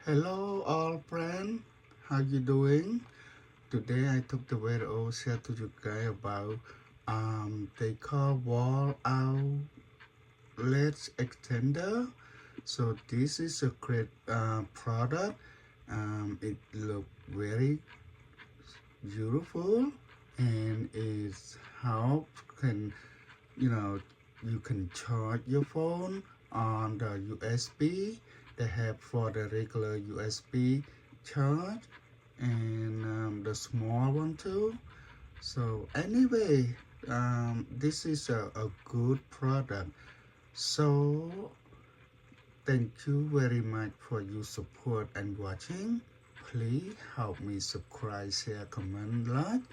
Hello all friends, how you doing? Today I took the video share to you guys about they call wall outlet extender. So this is a great product. It look very beautiful and it's how can you can charge your phone on the USB. They have for the regular USB charge and the small one too. So anyway, this is a good product. So thank you very much for your support and watching. Please help me subscribe, share, comment, like,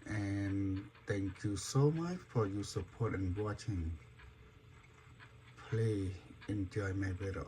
and thank you so much for your support and watching. Please enjoy my video.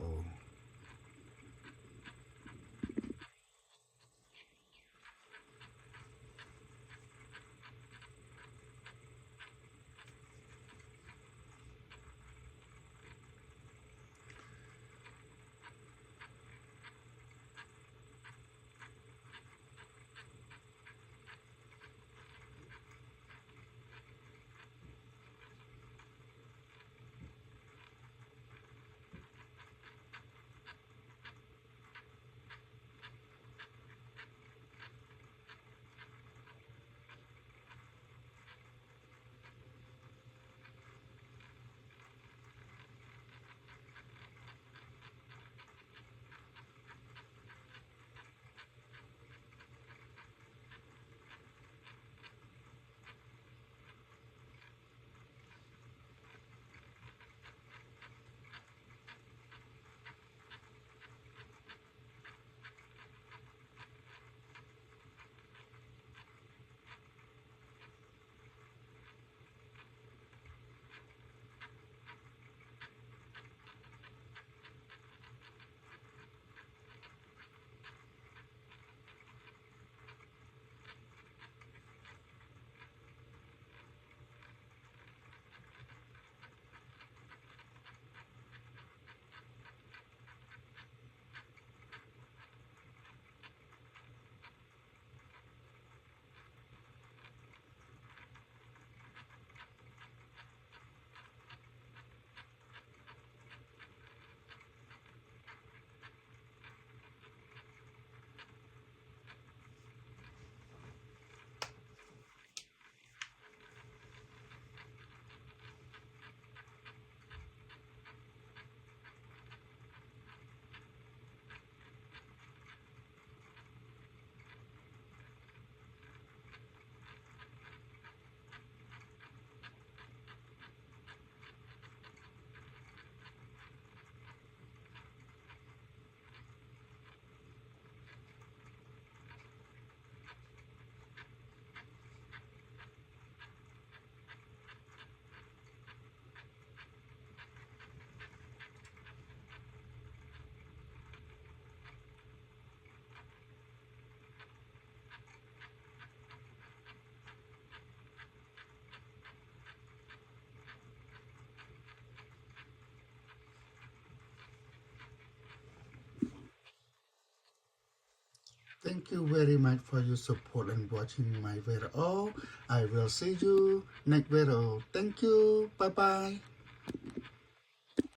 Thank you very much for your support and watching my video. I will see you next video. Thank you. Bye bye.